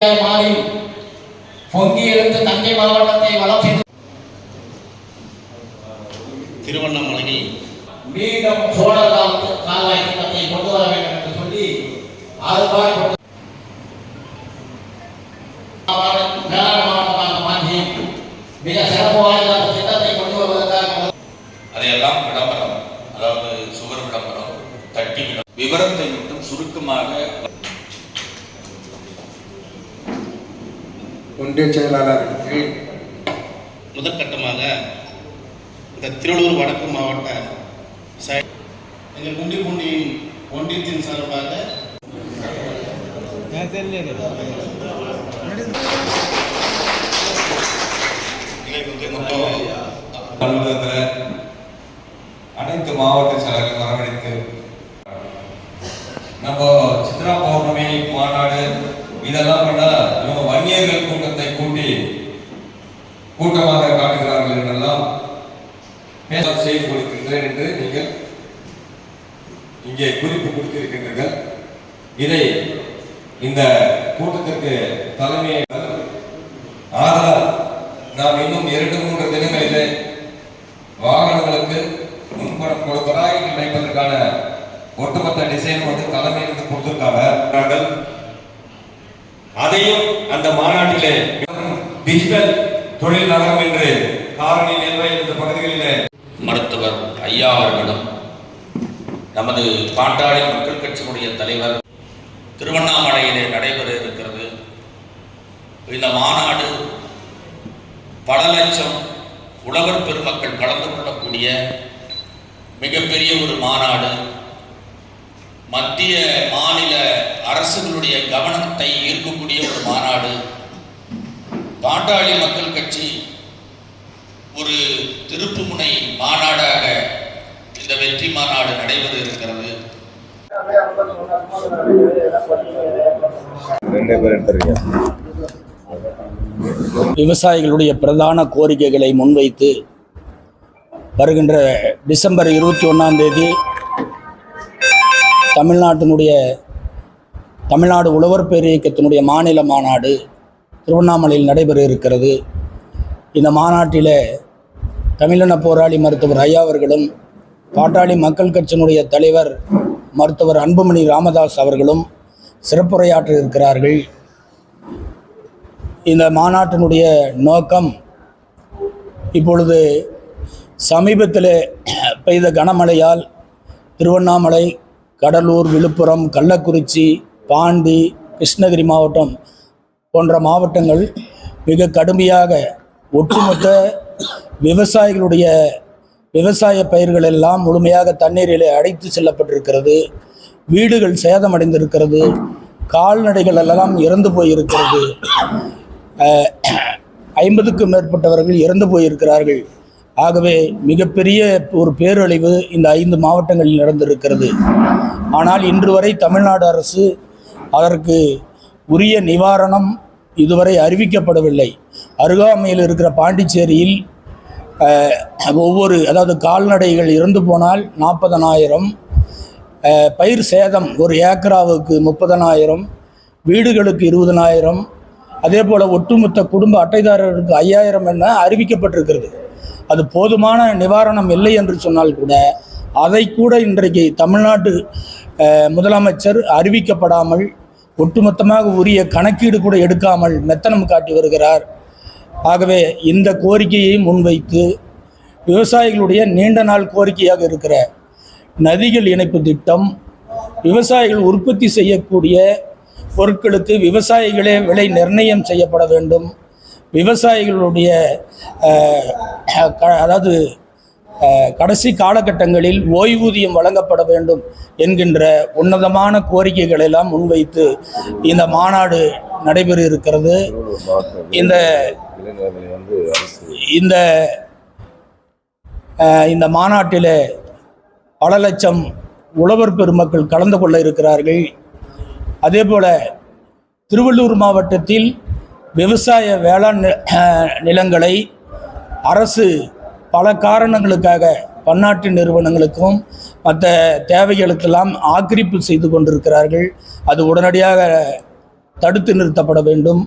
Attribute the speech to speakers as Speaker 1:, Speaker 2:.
Speaker 1: மாறி பொங்கி எழுந்து தஞ்சை மாவட்டத்தை வளம் செய்து
Speaker 2: திருவண்ணாமலையில்
Speaker 1: மீண்டும் சோழர் கால்வாய் திட்டத்தை கொண்டு வர வேண்டும் என்று சொல்லி மாவட்டமாக மாற்றி மிக சிறப்பு வாய்ந்த திட்டத்தை கொண்டு வருவதற்காக
Speaker 2: அதையெல்லாம் விளம்பரம், அதாவது சுவர் விளம்பரம், தட்டி விவரத்தை மட்டும் சுருக்கமாக
Speaker 3: ஒன்றிய செயலாளர்
Speaker 2: முதற்கட்டமாக இந்த திருவள்ளூர் வடக்கு மாவட்ட எங்கள் குண்டிப்பூண்டி ஒன்றியத்தின் சார்பாக
Speaker 3: அனைத்து மாவட்ட செயலர்கள் வரவழைத்து நம்ம சித்ரா பௌர்ணமி மாநாடு இதெல்லாம் பண்ணா இவங்க வன்னியர்கள் கூட்டத்தை கூட்டமாக காட்டுகிறார்கள் என்றெல்லாம் செய்து கொடுக்கின்றேன் என்று நீங்கள் இங்கே குறிப்பு கொடுத்திருக்கின்றீர்கள். இதை இந்த கூட்டத்திற்கு தலைமையை ஆனால் நாம் இன்னும் 2-3 தினங்களிலே வாகனங்களுக்கு முன்பணம் கொடுக்கிறாய் நினைப்பதற்கான ஒட்டுமொத்த டிசைன் வந்து தலைமையிலிருந்து கொடுத்திருக்காங்க. அதையும் அந்த மாநாட்டிலே டிஜிட்டல் தொழில் நகரம் என்று காரணி நெல்லை இந்த பகுதிகளிலே
Speaker 2: மருத்துவர் ஐயா அவர்களும் நமது பாட்டாளி மக்கள் கட்சியினுடைய தலைவர் திருவண்ணாமலையிலே நடைபெற இருக்கிறது. இந்த மாநாடு பல லட்சம் உழவர் பெருமக்கள் கலந்து கொள்ளக்கூடிய மிகப்பெரிய ஒரு மாநாடு. மத்திய மாநில அரசுகளுடைய கவனத்தை ஈர்க்கக்கூடிய ஒரு மாநாடு. பாட்டாளி மக்கள் கட்சி ஒரு திருப்புமுனை மாநாடாக இந்த வெற்றி மாநாடு நடைபெற இருக்கிறது.
Speaker 4: விவசாயிகளுடைய பிரதான கோரிக்கைகளை முன்வைத்து வருகின்ற டிசம்பர் 21 தமிழ்நாடு உழவர் பேர் இயக்கத்தினுடைய மாநில மாநாடு திருவண்ணாமலையில் நடைபெற இருக்கிறது. இந்த மாநாட்டில் தமிழின போராளி மருத்துவர் ஐயா அவர்களும் பாட்டாளி மக்கள் கட்சியினுடைய தலைவர் மருத்துவர் அன்புமணி ராமதாஸ் அவர்களும் சிறப்புரையாற்ற இருக்கிறார்கள். இந்த மாநாட்டினுடைய நோக்கம் இப்பொழுது சமீபத்தில் பெய்த கனமழையால் திருவண்ணாமலை, கடலூர், விழுப்புரம், கள்ளக்குறிச்சி, பாண்டி, கிருஷ்ணகிரி மாவட்டம் போன்ற மாவட்டங்கள் மிக கடுமையாக ஒட்டுமொத்த விவசாயிகளுடைய விவசாய பயிர்கள் எல்லாம் முழுமையாக தண்ணீரிலே அடைத்து செல்லப்பட்டிருக்கிறது. வீடுகள் சேதமடைந்திருக்கிறது. கால்நடைகள் எல்லாம் இறந்து போயிருக்கிறது. 50க்கும் மேற்பட்டவர்கள் இறந்து போயிருக்கிறார்கள். ஆகவே மிகப்பெரிய ஒரு பேரழிவு இந்த 5 மாவட்டங்களில் நடந்திருக்கிறது. ஆனால் இன்று வரை தமிழ்நாடு அரசு அதற்கு உரிய நிவாரணம் இதுவரை அறிவிக்கப்படவில்லை. அருகாமையில் இருக்கிற பாண்டிச்சேரியில் அதாவது கால்நடைகள் இறந்து போனால் 40,000, பயிர் சேதம் ஒரு ஏக்கராவுக்கு 30,000, வீடுகளுக்கு 20,000, அதே போல் ஒட்டுமொத்த குடும்ப அட்டைதாரர்களுக்கு 5,000 என அறிவிக்கப்பட்டிருக்கிறது. அது போதுமான நிவாரணம் இல்லை என்று சொன்னால் கூட அதை கூட இன்றைக்கு தமிழ்நாட்டு முதலமைச்சர் அறிவிக்கப்படாமல் ஒட்டுமொத்தமாக உரிய கணக்கீடு கூட எடுக்காமல் மெத்தனம் காட்டி வருகிறார். ஆகவே இந்த கோரிக்கையை முன்வைத்து விவசாயிகளுடைய நீண்ட நாள் கோரிக்கையாக இருக்கிற நதிகள் இணைப்பு திட்டம், விவசாயிகள் உற்பத்தி செய்யக்கூடிய பொருட்களுக்கு விவசாயிகளே விலை நிர்ணயம் செய்யப்பட வேண்டும், விவசாயிகளுடைய அதாவது கடைசி காலகட்டங்களில் ஓய்வூதியம் வழங்கப்பட வேண்டும் என்கின்ற உன்னதமான கோரிக்கைகள் எல்லாம் முன்வைத்து இந்த மாநாடு நடைபெற இருக்கிறது. இந்த மாநாட்டில் பல லட்சம் உழவர் பெருமக்கள் கலந்து கொள்ள இருக்கிறார்கள். அதே போல திருவள்ளூர் மாவட்டத்தில் விவசாய வேளாண் நிலங்களை அரசு பல காரணங்களுக்காக பன்னாட்டு நிறுவனங்களுக்கும் மற்ற தேவைகளுக்கெல்லாம் ஆக்கிரமிப்பு செய்து கொண்டிருக்கிறார்கள். அது உடனடியாக தடுத்து நிறுத்தப்பட வேண்டும்.